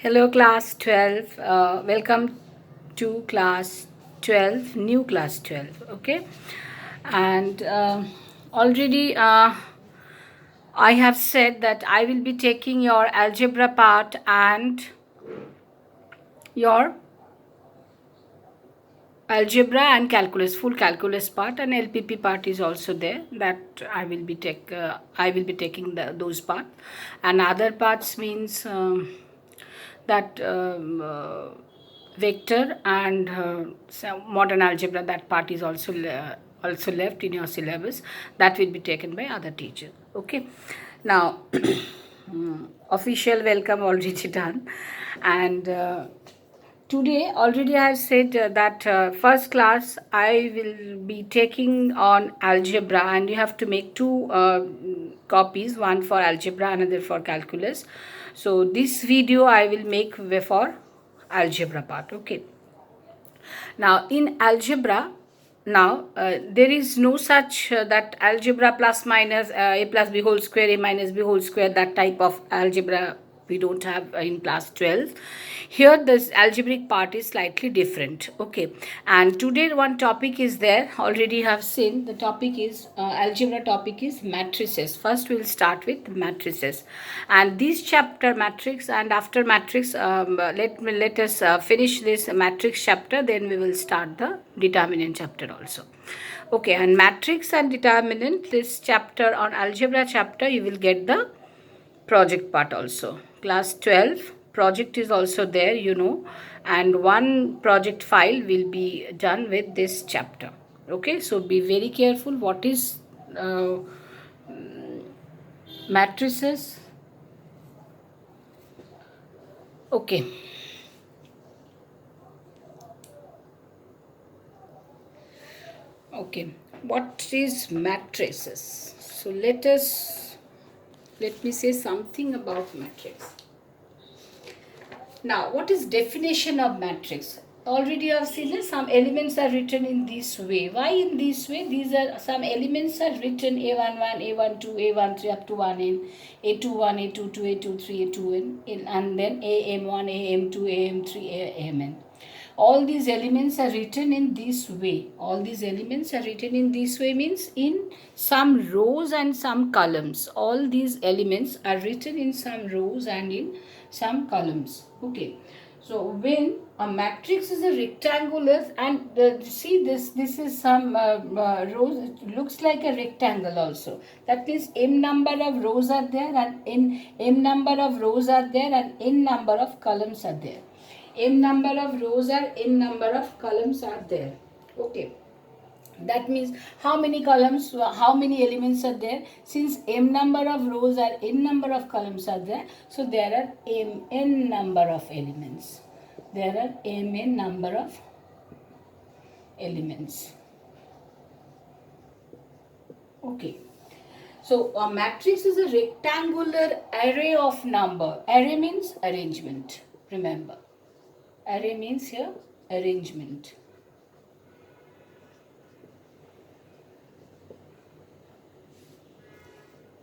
Hello, class 12. Welcome to class 12, new class 12. Okay, and already I have said that I will be taking your algebra part and your algebra and calculus, full calculus part, and LPP part is also there. That I will be taking those part, and other parts means. That vector and some modern algebra, that part is also also left in your syllabus. That will be taken by other teacher. Okay, now official welcome already done. And today already I have said that first class I will be taking on algebra, and you have to make two copies, one for algebra, another for calculus. So this video I will make for algebra part. Okay, now in algebra, now there is no such that algebra plus minus a plus b whole square, a minus b whole square, that type of algebra we don't have in class 12. Here this algebraic part is slightly different. Okay, and today one topic is there, already have seen. The topic is algebra topic is matrices. First we'll start with matrices, and this chapter matrix, and after matrix let us finish this matrix chapter, then we will start the determinant chapter also. Okay, and matrix and determinant, this chapter on algebra chapter, you will get the project part also. Class 12 project is also there, and one project file will be done with this chapter. Okay, so be very careful what is matrices. Okay, okay, what is matrices? So let me say something about matrix. Now, what is definition of matrix? Already you have seen that some elements are written in this way. Why in this way? These are some elements are written A11, A12, A13 up to 1n, A21, A22, A23, A2n, and then AM1, AM2, AM3, AMN. All these elements are written in this way. All these elements are written in this way means in some rows and some columns. All these elements are written in some rows and in some columns. Okay, so when a matrix is a rectangular, and see this is some rows, it looks like a rectangle also. That means m number of rows are there, and in m number of rows are there, and n number of columns are there. M number of rows are n number of columns are there. Okay, that means how many columns, how many elements are there? Since m number of rows are n number of columns are there, so there are mn number of elements. There are mn number of elements. Okay, so a matrix is a rectangular array of number. Array means arrangement. Remember, array means here arrangement.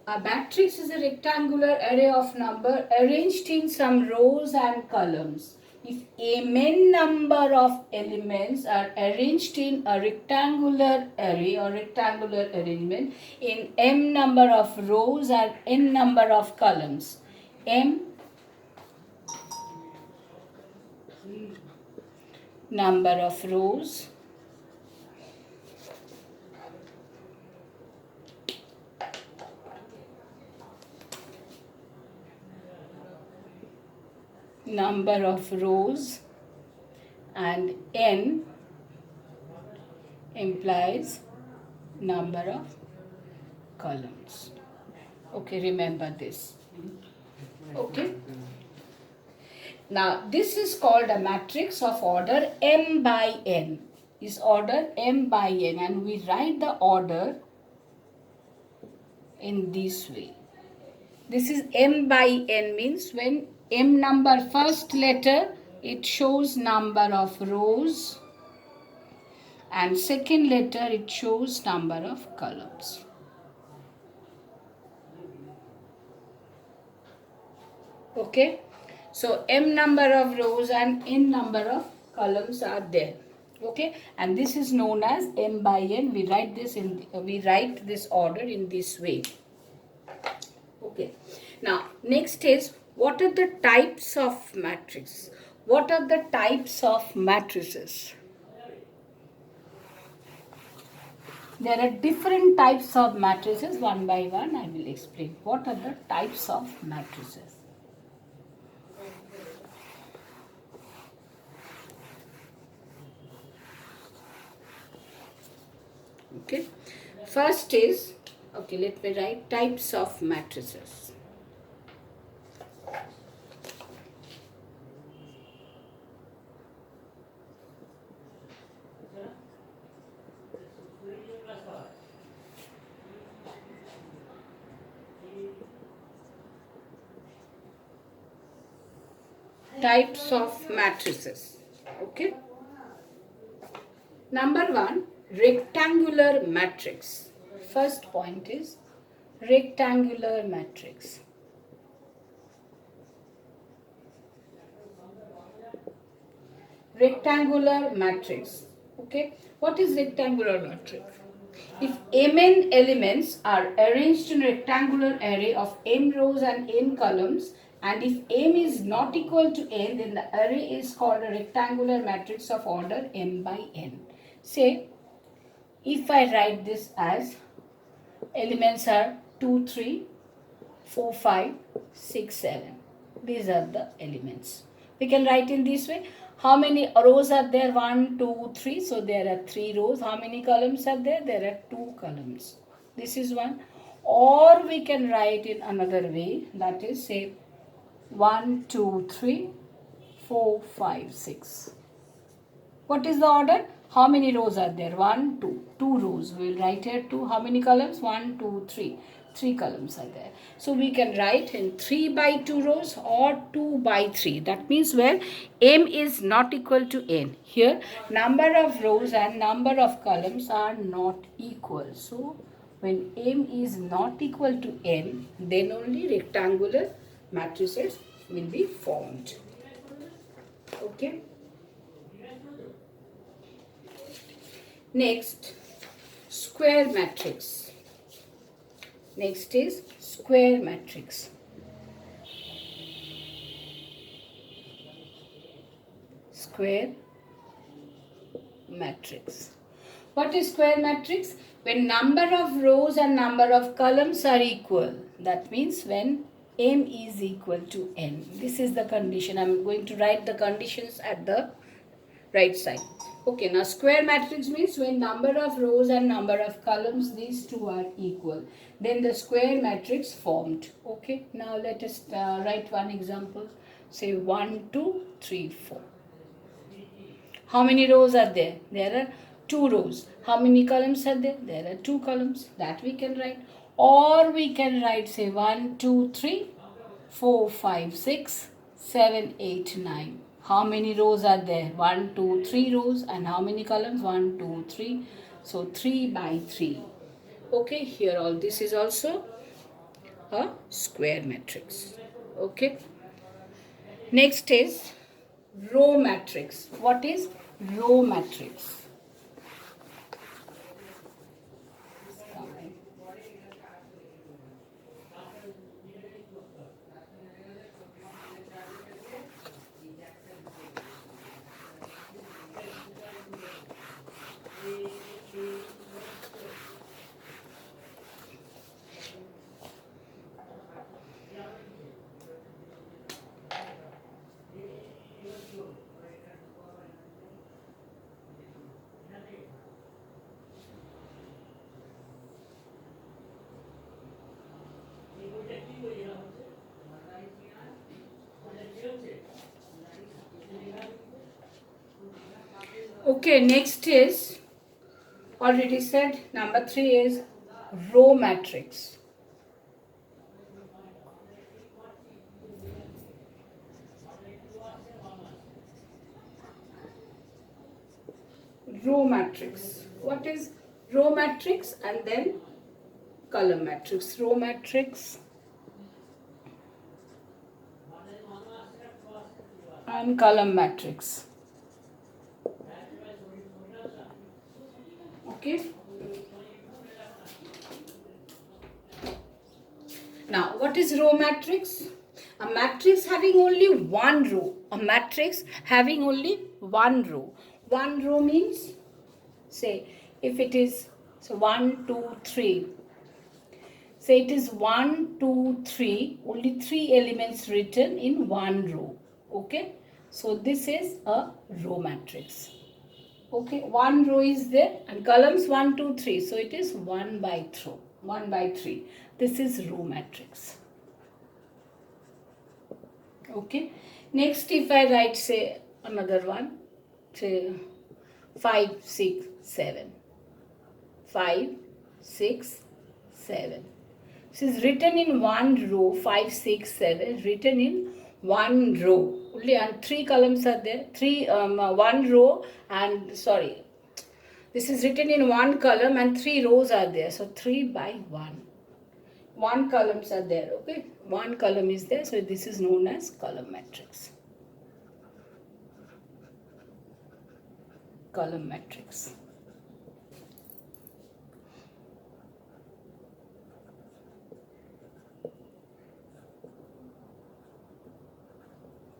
A matrix is a rectangular array of number arranged in some rows and columns. If mn number of elements are arranged in a rectangular array or rectangular arrangement in m number of rows and n number of columns, m number of rows number of rows and n implies number of columns. Okay, remember this. Okay, now this is called a matrix of order m by n, is order m by n, and we write the order in this way. This is m by n means when m number first letter, it shows number of rows, and second letter it shows number of columns. Okay, So m number of rows and n number of columns are there. Okay, and this is known as m by n. We write this order in this way. Okay, now next is, what are the types of matrix? What are the types of matrices? There are different types of matrices. One by one I will explain. What are the types of matrices? Okay, first is, okay, let me write types of matrices. Types of matrices. Okay, number one, rectangular matrix. First point is rectangular matrix. Rectangular matrix. Okay, what is rectangular matrix? If mn elements are arranged in a rectangular array of m rows and n columns, and if m is not equal to n, then the array is called a rectangular matrix of order m by n. Say, if I write this as elements are 2, 3, 4, 5, 6, 7. These are the elements. We can write in this way. How many rows are there? 1, 2, 3. So there are 3 rows. How many columns are there? There are 2 columns. This is one. Or we can write in another way. That is, say 1, 2, 3, 4, 5, 6. What is the order? How many rows are there? 1, 2. 2 rows. We will write here 2. How many columns? 1, 2, 3. 3 columns are there. So we can write in 3 by 2 rows or 2 by 3. That means where m is not equal to n. Here number of rows and number of columns are not equal. So when m is not equal to n, then only rectangular matrices will be formed. Okay. Next, square matrix. Next is square matrix. Square matrix. What is square matrix? When number of rows and number of columns are equal. That means when m is equal to n. This is the condition. I am going to write the conditions at the right side. Okay, now square matrix means when number of rows and number of columns, these two are equal, then the square matrix formed. Okay, now let us write one example. Say 1, 2, 3, 4. How many rows are there? There are 2 rows. How many columns are there? There are 2 columns. That we can write. Or we can write, say 1, 2, 3, 4, 5, 6, 7, 8, 9. How many rows are there? 1, 2, 3 rows. And how many columns? 1, 2, 3. So 3 by 3. Okay, here all this is also a square matrix. Okay. Next is row matrix. What is row matrix? Okay, next is, already said, number 3 is row matrix. Row matrix. What is row matrix? And then column matrix. Row matrix, and column matrix. Okay. Now, what is row matrix? A matrix having only one row. A matrix having only one row. One row means, say, if it is, so 1, 2, 3. Say it is 1, 2, 3. Only 3 elements written in one row. Okay. So this is a row matrix. Okay. One row is there and columns 1, 2, 3. So it is 1 by 3. 1 by 3. This is row matrix. Okay. Next, if I write, say, another one, say 5, 6, 7. 5, 6, 7. This is written in one row, 5, 6, 7, written in one row. Only and 3 columns are there. One row and, sorry, this is written in one column and 3 rows are there. So 3 by 1. 1 columns are there, okay? 1 column is there, so this is known as column matrix. Column matrix.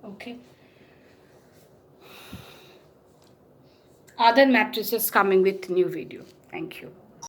Okay. Other matrices coming with new video. Thank you.